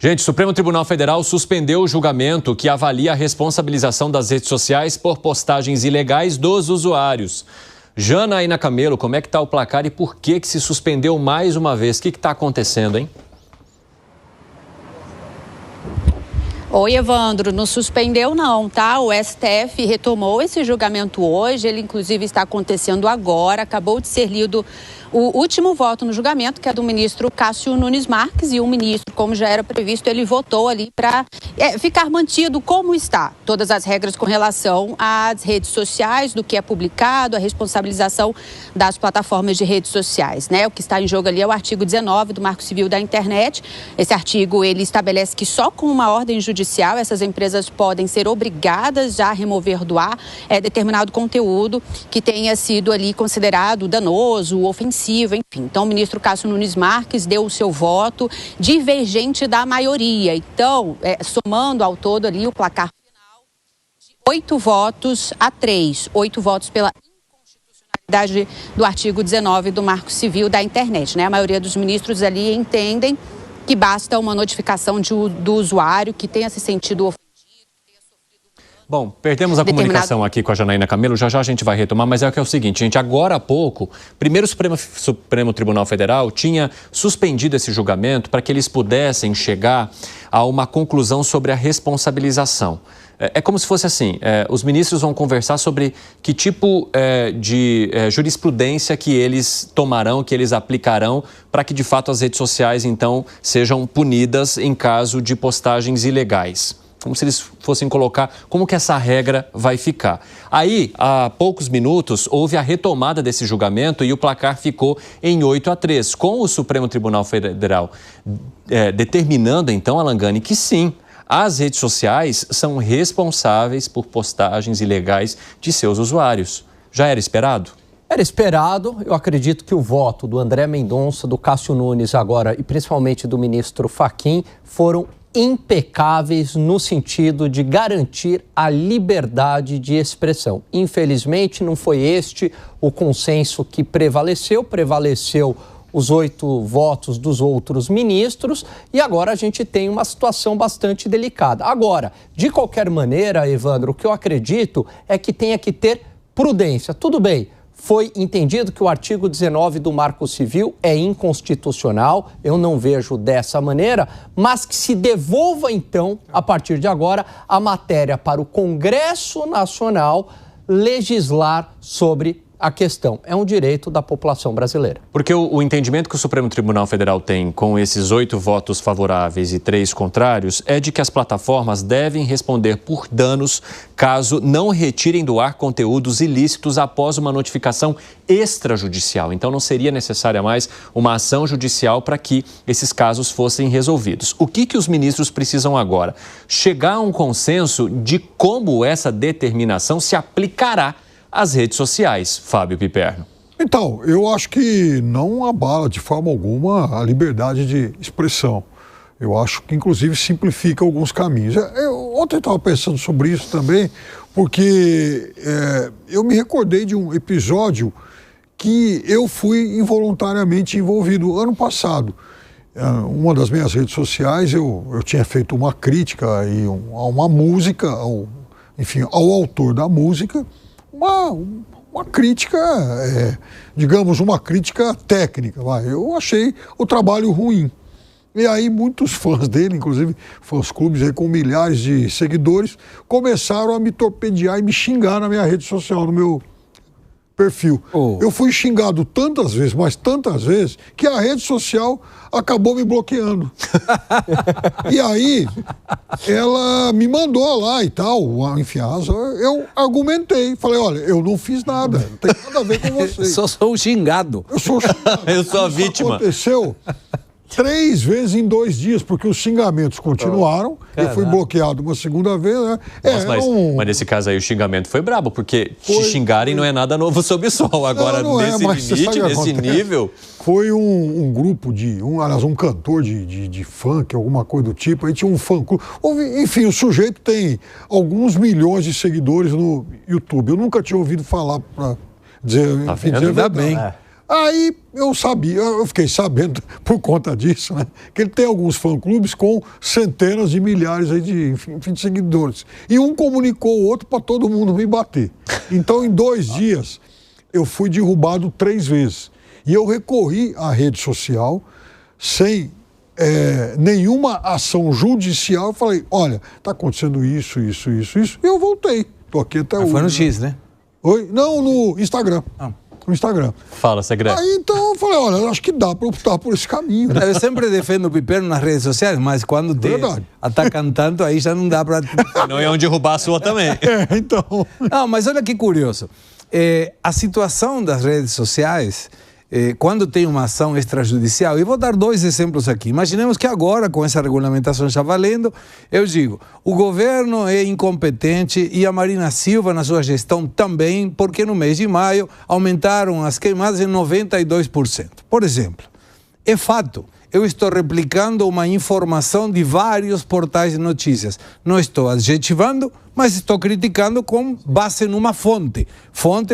Gente, o Supremo Tribunal Federal suspendeu o julgamento que avalia a responsabilização das redes sociais por postagens ilegais dos usuários. Janaína Camelo, como é que está o placar e por que se suspendeu mais uma vez? O que está acontecendo, hein? Oi, Evandro, não suspendeu não, tá? O STF retomou esse julgamento hoje, ele inclusive está acontecendo agora, acabou de ser lido o último voto no julgamento, que é do ministro Cássio Nunes Marques, e o ministro, como já era previsto, ele votou ali para ficar mantido como está. Todas as regras com relação às redes sociais, do que é publicado, a responsabilização das plataformas de redes sociais, né? O que está em jogo ali é o artigo 19 do Marco Civil da Internet. Esse artigo, ele estabelece que só com uma ordem judicial essas empresas podem ser obrigadas a remover do ar determinado conteúdo que tenha sido ali considerado danoso, ofensivo, enfim. Então, o ministro Cássio Nunes Marques deu o seu voto divergente da maioria. Então, somando ao todo ali o placar final de 8 votos a 3. 8 votos pela inconstitucionalidade do artigo 19 do Marco Civil da Internet, né? A maioria dos ministros ali entendem que basta uma notificação do usuário que tenha se sentido ofendido. Bom, perdemos a comunicação aqui com a Janaína Camelo, já a gente vai retomar, mas é o seguinte, gente, agora há pouco, primeiro o Supremo Tribunal Federal tinha suspendido esse julgamento para que eles pudessem chegar a uma conclusão sobre a responsabilização. É como se fosse assim, os ministros vão conversar sobre que tipo de jurisprudência que eles tomarão, que eles aplicarão para que de fato as redes sociais então sejam punidas em caso de postagens ilegais. Como se eles fossem colocar como que essa regra vai ficar. Aí, há poucos minutos, houve a retomada desse julgamento e o placar ficou em 8 a 3, com o Supremo Tribunal Federal determinando, então, Alan Gani, que sim, as redes sociais são responsáveis por postagens ilegais de seus usuários. Já era esperado? Era esperado. Eu acredito que o voto do André Mendonça, do Cássio Nunes agora e principalmente do ministro Fachin foram impecáveis no sentido de garantir a liberdade de expressão. Infelizmente, não foi este o consenso que prevaleceu os 8 votos dos outros ministros e agora a gente tem uma situação bastante delicada. Agora, de qualquer maneira, Evandro, o que eu acredito é que tenha que ter prudência. Tudo bem. Foi entendido que o artigo 19 do Marco Civil é inconstitucional, eu não vejo dessa maneira, mas que se devolva então, a partir de agora, a matéria para o Congresso Nacional legislar sobre a questão. É um direito da população brasileira. Porque o entendimento que o Supremo Tribunal Federal tem com esses 8 votos favoráveis e 3 contrários é de que as plataformas devem responder por danos caso não retirem do ar conteúdos ilícitos após uma notificação extrajudicial. Então, não seria necessária mais uma ação judicial para que esses casos fossem resolvidos. O que os ministros precisam agora? Chegar a um consenso de como essa determinação se aplicará às redes sociais, Fábio Piperno. Então, eu acho que não abala de forma alguma a liberdade de expressão. Eu acho que, inclusive, simplifica alguns caminhos. Ontem eu estava pensando sobre isso também, porque eu me recordei de um episódio que eu fui involuntariamente envolvido ano passado. Uma das minhas redes sociais, eu tinha feito uma crítica a uma música, ao autor da música, uma crítica, digamos, uma crítica técnica. Eu achei o trabalho ruim. E aí muitos fãs dele, inclusive fãs-clubes aí com milhares de seguidores, começaram a me torpedear e me xingar na minha rede social, no meu perfil. Eu fui xingado tantas vezes, mas tantas vezes, que a rede social acabou me bloqueando. E aí, ela me mandou lá e tal, enfim, eu argumentei, falei, olha, eu não fiz nada, não tem nada a ver com vocês. Só sou xingado. Eu sou xingado. Eu sou a vítima. Aconteceu 3 vezes em 2 dias, porque os xingamentos continuaram. Eu fui bloqueado uma segunda vez. Né? Nossa, mas nesse caso aí o xingamento foi brabo, porque te xingarem não é nada novo sob o sol. Agora, nesse limite, nesse nível... Foi um grupo um cantor de funk, alguma coisa do tipo, aí tinha um fã-clube. Enfim, o sujeito tem alguns milhões de seguidores no YouTube. Eu nunca tinha ouvido falar, para dizer, dizer ainda bem. Aí eu fiquei sabendo por conta disso, né, que ele tem alguns fã-clubes com centenas de milhares aí de seguidores. E um comunicou o outro para todo mundo me bater. Então, em 2 dias, eu fui derrubado 3 vezes. E eu recorri à rede social sem nenhuma ação judicial. Eu falei, olha, está acontecendo isso. E eu voltei. Estou aqui até hoje. Foi no X, né? Oi? Não, no Instagram. No Instagram. Fala, Segredo. Aí então eu falei, olha, acho que dá para optar por esse caminho. Eu sempre defendo o piperno nas redes sociais, mas quando te atacam tanto, aí já não dá para... Não iam derrubar a sua também. Então... Não, mas olha que curioso. A situação das redes sociais... quando tem uma ação extrajudicial, e vou dar 2 exemplos aqui. Imaginemos que agora, com essa regulamentação já valendo, eu digo, o governo é incompetente e a Marina Silva, na sua gestão, também, porque no mês de maio aumentaram as queimadas em 92%. Por exemplo, é fato. Eu estou replicando uma informação de vários portais de notícias. Não estou adjetivando, mas estou criticando com base numa fonte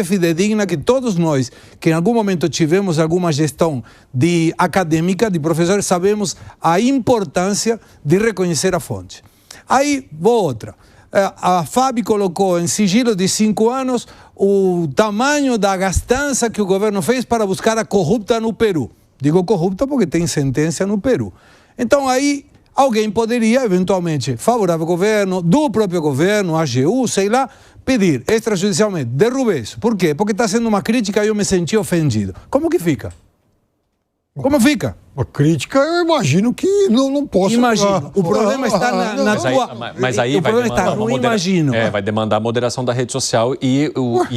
fidedigna que todos nós, que em algum momento tivemos alguma gestão acadêmica, de professores, sabemos a importância de reconhecer a fonte. Aí, vou outra. A FAB colocou em sigilo de 5 anos o tamanho da gastança que o governo fez para buscar a corrupta no Peru. Digo corrupta porque tem sentença no Peru. Então aí alguém poderia, eventualmente, favorável ao governo, do próprio governo, AGU, sei lá, pedir extrajudicialmente, derrube isso. Por quê? Porque está sendo uma crítica e eu me senti ofendido. Como que fica? Como fica? A crítica, eu imagino que não posso... Imagino. O problema está na tua... Mas aí o problema está no imagino. Vai demandar a moderação da rede social e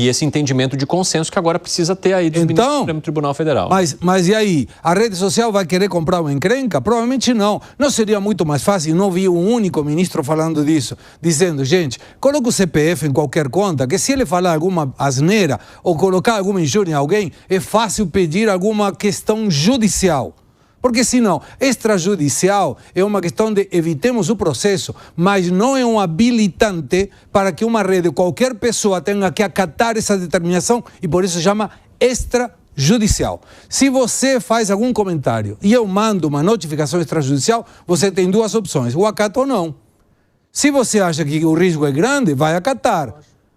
esse entendimento de consenso que agora precisa ter aí dos ministros do Supremo Tribunal Federal. Mas e aí? A rede social vai querer comprar uma encrenca? Provavelmente não. Não seria muito mais fácil? Não vi um único ministro falando disso, dizendo, gente, coloca o CPF em qualquer conta, que se ele falar alguma asneira ou colocar alguma injúria em alguém, é fácil pedir alguma questão judicial. Porque senão, extrajudicial é uma questão de evitemos o processo, mas não é um habilitante para que uma rede, qualquer pessoa tenha que acatar essa determinação e por isso chama extrajudicial. Se você faz algum comentário e eu mando uma notificação extrajudicial, você tem 2 opções, o acata ou não. Se você acha que o risco é grande, vai acatar.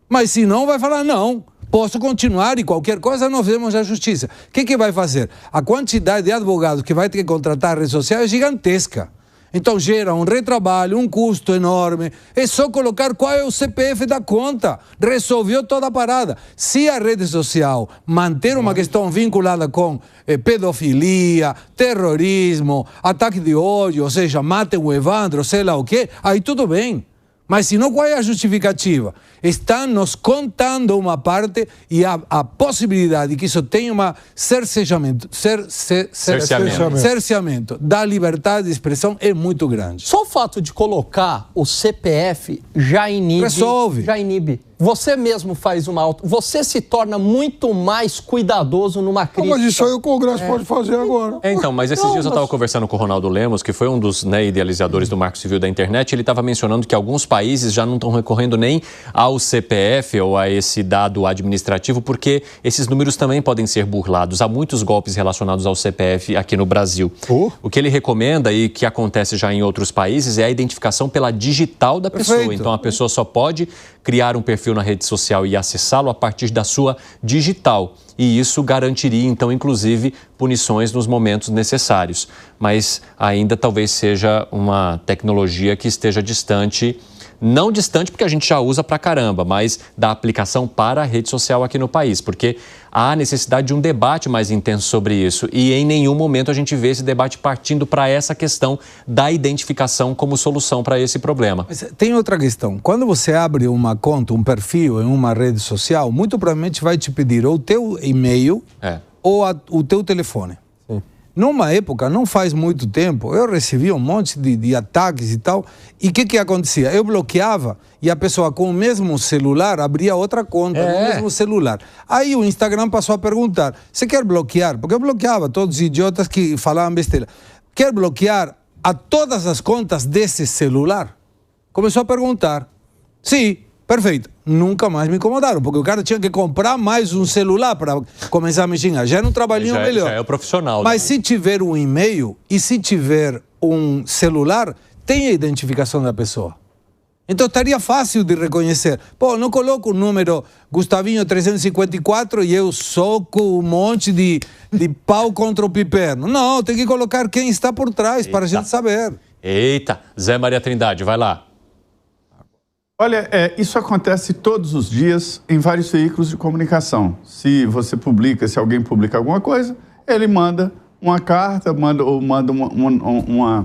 Mas se não, vai falar não. Posso continuar e qualquer coisa nós vemos a justiça. O que vai fazer? A quantidade de advogados que vai ter que contratar a rede social é gigantesca. Então gera um retrabalho, um custo enorme. É só colocar qual é o CPF da conta. Resolveu toda a parada. Se a rede social manter uma questão vinculada com pedofilia, terrorismo, ataque de ódio, ou seja, matem o Evandro, sei lá o quê, aí tudo bem. Mas se não, qual é a justificativa? Estão nos contando uma parte e a possibilidade que isso tenha um cerceamento da liberdade de expressão é muito grande. Só o fato de colocar o CPF já inibe. Resolve. Já inibe. Você mesmo faz uma auto... Você se torna muito mais cuidadoso numa crítica. Mas isso aí o Congresso pode fazer agora. Então, mas esses dias eu estava conversando com o Ronaldo Lemos, que foi um dos idealizadores do Marco Civil da Internet. Ele estava mencionando que alguns países já não estão recorrendo nem ao CPF ou a esse dado administrativo, porque esses números também podem ser burlados. Há muitos golpes relacionados ao CPF aqui no Brasil. O que ele recomenda e que acontece já em outros países é a identificação pela digital da pessoa. Perfeito. Então, a pessoa só pode criar um perfil na rede social e acessá-lo a partir da sua digital. E isso garantiria, então, inclusive, punições nos momentos necessários. Mas ainda talvez seja uma tecnologia que esteja distante, não distante porque a gente já usa pra caramba, mas da aplicação para a rede social aqui no país, porque há necessidade de um debate mais intenso sobre isso e em nenhum momento a gente vê esse debate partindo para essa questão da identificação como solução para esse problema. Mas tem outra questão. Quando você abre uma conta, um perfil em uma rede social, muito provavelmente vai te pedir ou o teu e-mail ou o teu telefone. Numa época, não faz muito tempo, eu recebia um monte de ataques e tal, e o que acontecia? Eu bloqueava e a pessoa com o mesmo celular abria outra conta no mesmo celular. Aí o Instagram passou a perguntar, você quer bloquear? Porque eu bloqueava todos os idiotas que falavam besteira. Quer bloquear a todas as contas desse celular? Começou a perguntar. Sim, perfeito. nunca mais me incomodaram, porque o cara tinha que comprar mais um celular para começar a mexer. Já era um trabalhinho melhor. Já é o profissional. Mas se tiver um e-mail e se tiver um celular, tem a identificação da pessoa. Então estaria fácil de reconhecer. Pô, não coloco o número Gustavinho 354 e eu soco um monte de pau contra o piperno. Não, tem que colocar quem está por trás para a gente saber. Eita, Zé Maria Trindade, vai lá. Olha, isso acontece todos os dias em vários veículos de comunicação. Se você publica, se alguém publica alguma coisa, ele manda uma carta, manda um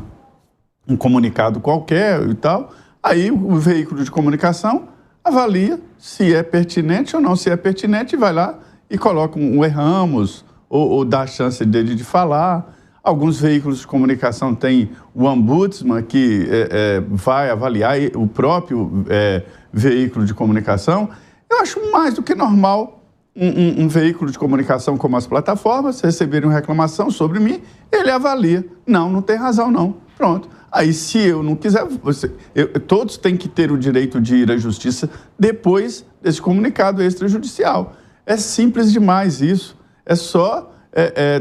comunicado qualquer e tal. Aí o veículo de comunicação avalia se é pertinente ou não. Se é pertinente, vai lá e coloca um erramos ou dá a chance dele de falar. Alguns veículos de comunicação têm o ombudsman que vai avaliar o próprio veículo de comunicação. Eu acho mais do que normal um veículo de comunicação como as plataformas receberem uma reclamação sobre mim, ele avalia. Não tem razão não. Pronto. Aí se eu não quiser, todos têm que ter o direito de ir à justiça depois desse comunicado extrajudicial. É simples demais isso. É só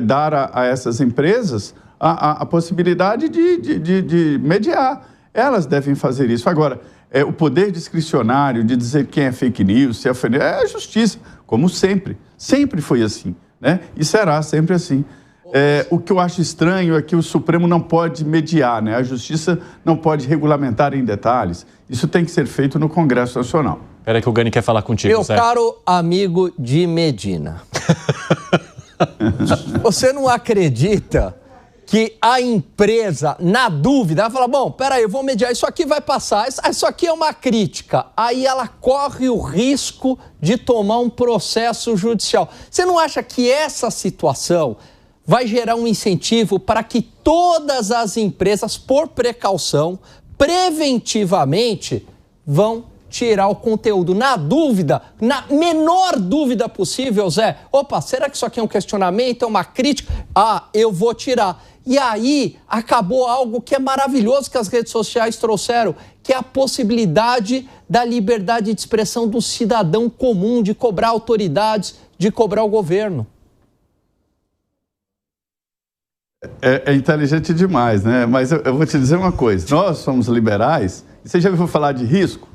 dar a essas empresas a possibilidade de mediar. Elas devem fazer isso. Agora, o poder discricionário de dizer quem é fake news, se é fake news, é a justiça, como sempre. Sempre foi assim, né? E será sempre assim. O que eu acho estranho é que o Supremo não pode mediar, né? A Justiça não pode regulamentar em detalhes. Isso tem que ser feito no Congresso Nacional. Espera que o Gani quer falar contigo, Meu caro amigo de Medina, você não acredita que a empresa, na dúvida, ela fala, bom, peraí, eu vou mediar, isso aqui vai passar, isso aqui é uma crítica. Aí ela corre o risco de tomar um processo judicial. Você não acha que essa situação vai gerar um incentivo para que todas as empresas, por precaução, preventivamente, vão tirar o conteúdo? Na dúvida, na menor dúvida possível, Zé, opa, será que isso aqui é um questionamento, é uma crítica? Ah, eu vou tirar. E aí acabou algo que é maravilhoso que as redes sociais trouxeram, que é a possibilidade da liberdade de expressão do cidadão comum, de cobrar autoridades, de cobrar o governo. É inteligente demais, né? Mas eu vou te dizer uma coisa. Nós somos liberais. E você já ouviu falar de risco?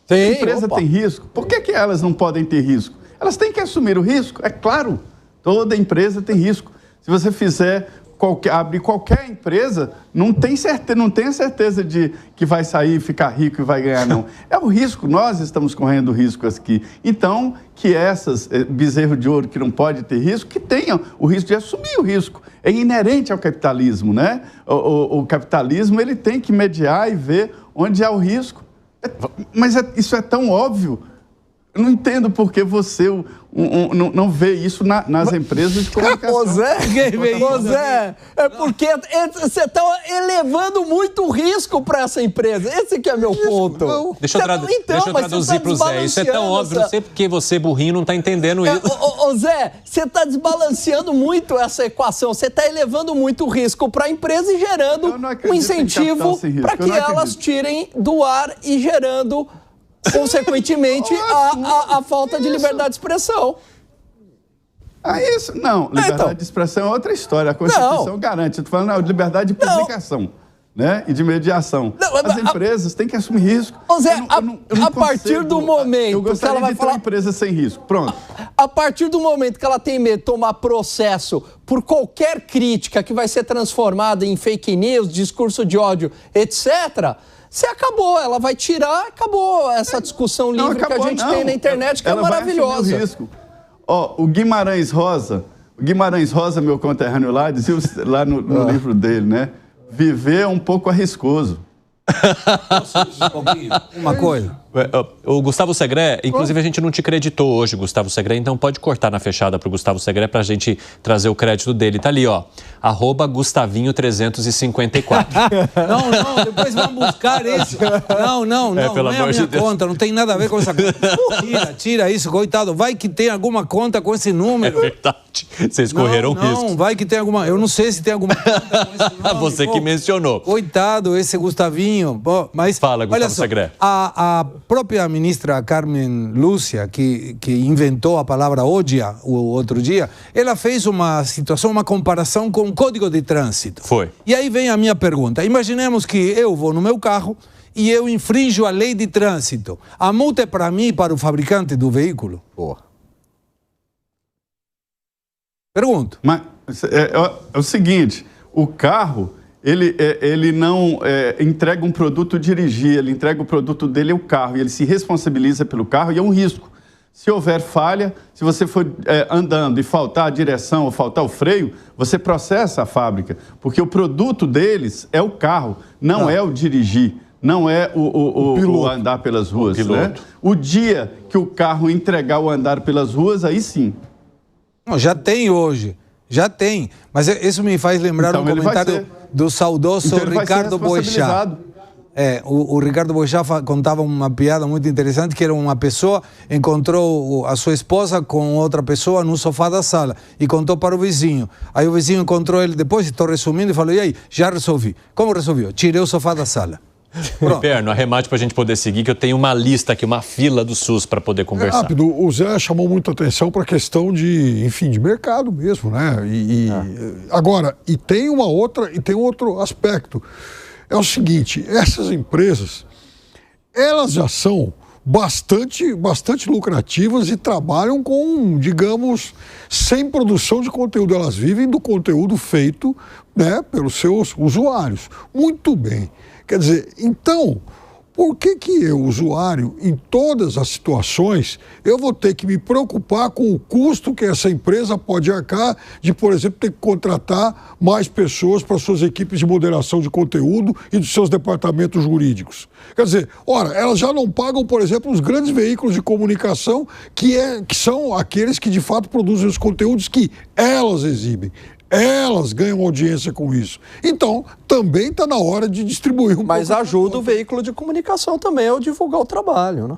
Sim, a empresa tem risco. Por que elas não podem ter risco? Elas têm que assumir o risco. É claro, toda empresa tem risco. Se você abrir qualquer empresa, não tem a certeza de que vai sair, ficar rico e vai ganhar, não. É o risco, nós estamos correndo risco aqui. Então, que essas bezerro de ouro que não pode ter risco, que tenham o risco de assumir o risco. É inerente ao capitalismo, né? O capitalismo, ele tem que mediar e ver onde há o risco. Mas isso é tão óbvio. Eu não entendo por que você não vê isso nas empresas de comunicação. Zé, é porque você está elevando muito o risco para essa empresa. Esse que é meu ponto. Não. Deixa eu traduzir para o Zé. Isso é tão óbvio, não sei porque você, burrinho, não está entendendo isso. Zé, você está desbalanceando muito essa equação. Você está elevando muito o risco para a empresa e gerando um incentivo para que elas tirem do ar e gerando, consequentemente, a falta de liberdade de expressão. Isso não. Liberdade de expressão é outra história. A Constituição garante. Eu estou falando de liberdade de publicação, né? E de mediação. As empresas têm que assumir risco. Zé, a partir do momento que ela vai falar uma empresa sem risco. Pronto. A partir do momento que ela tem medo de tomar processo por qualquer crítica que vai ser transformada em fake news, discurso de ódio, etc., você acabou, ela vai tirar, acabou essa discussão livre que a gente tem na internet, que é maravilhosa. Vai risco. O Guimarães Rosa, meu conterrâneo lá, dizia lá no livro dele, né? Viver é um pouco arriscoso. Uma coisa. O Gustavo Segré, inclusive a gente não te creditou hoje, Gustavo Segré, então pode cortar na fechada pro Gustavo Segré pra gente trazer o crédito dele. Tá ali, ó, @Gustavinho354. Não, depois vamos buscar isso. Não é a minha conta, não tem nada a ver com essa conta. Tira isso, coitado. Vai que tem alguma conta com esse número. É verdade, vocês correram risco. Não, vai que tem alguma, eu não sei se tem alguma conta com esse nome. Você que mencionou. Coitado, esse Gustavinho. Mas, fala, Gustavo Segré. própria ministra Carmen Lúcia, que inventou a palavra ódia o outro dia, ela fez uma situação, uma comparação com o Código de Trânsito. Foi. E aí vem a minha pergunta. Imaginemos que eu vou no meu carro e eu infrinjo a lei de trânsito. A multa é para mim e para o fabricante do veículo? Boa. Pergunto. Mas é o seguinte, o carro, ele não entrega um produto dirigir, ele entrega o produto dele ao carro, e ele se responsabiliza pelo carro, e é um risco. Se houver falha, se você for andando e faltar a direção ou faltar o freio, você processa a fábrica, porque o produto deles é o carro, não é o dirigir, não é o andar pelas ruas. Né? O dia que o carro entregar o andar pelas ruas, aí sim. Não, já tem hoje, já tem. Mas isso me faz lembrar então, um comentário do saudoso Ricardo Boechat. O Ricardo Boechat contava uma piada muito interessante, que era uma pessoa encontrou a sua esposa com outra pessoa no sofá da sala e contou para o vizinho. Aí o vizinho encontrou ele depois, estou resumindo, e falou, e aí, já resolvi. Como resolveu? Tirei o sofá da sala. Perno, arremate para a gente poder seguir, que eu tenho uma lista aqui, uma fila do SUS para poder conversar. Rápido, o Zé chamou muita atenção para a questão de mercado mesmo, né? Agora, tem outro aspecto. É o seguinte, essas empresas, elas já são bastante lucrativas e trabalham com, digamos, sem produção de conteúdo. Elas vivem do conteúdo feito, né, pelos seus usuários. Muito bem. Quer dizer, então, por que eu, usuário, em todas as situações, eu vou ter que me preocupar com o custo que essa empresa pode arcar de, por exemplo, ter que contratar mais pessoas para suas equipes de moderação de conteúdo e dos seus departamentos jurídicos? Quer dizer, elas já não pagam, por exemplo, os grandes veículos de comunicação que são aqueles que, de fato, produzem os conteúdos que elas exibem. Elas ganham audiência com isso. Então, também está na hora de distribuir Mas ajuda o veículo de comunicação também a divulgar o trabalho, né?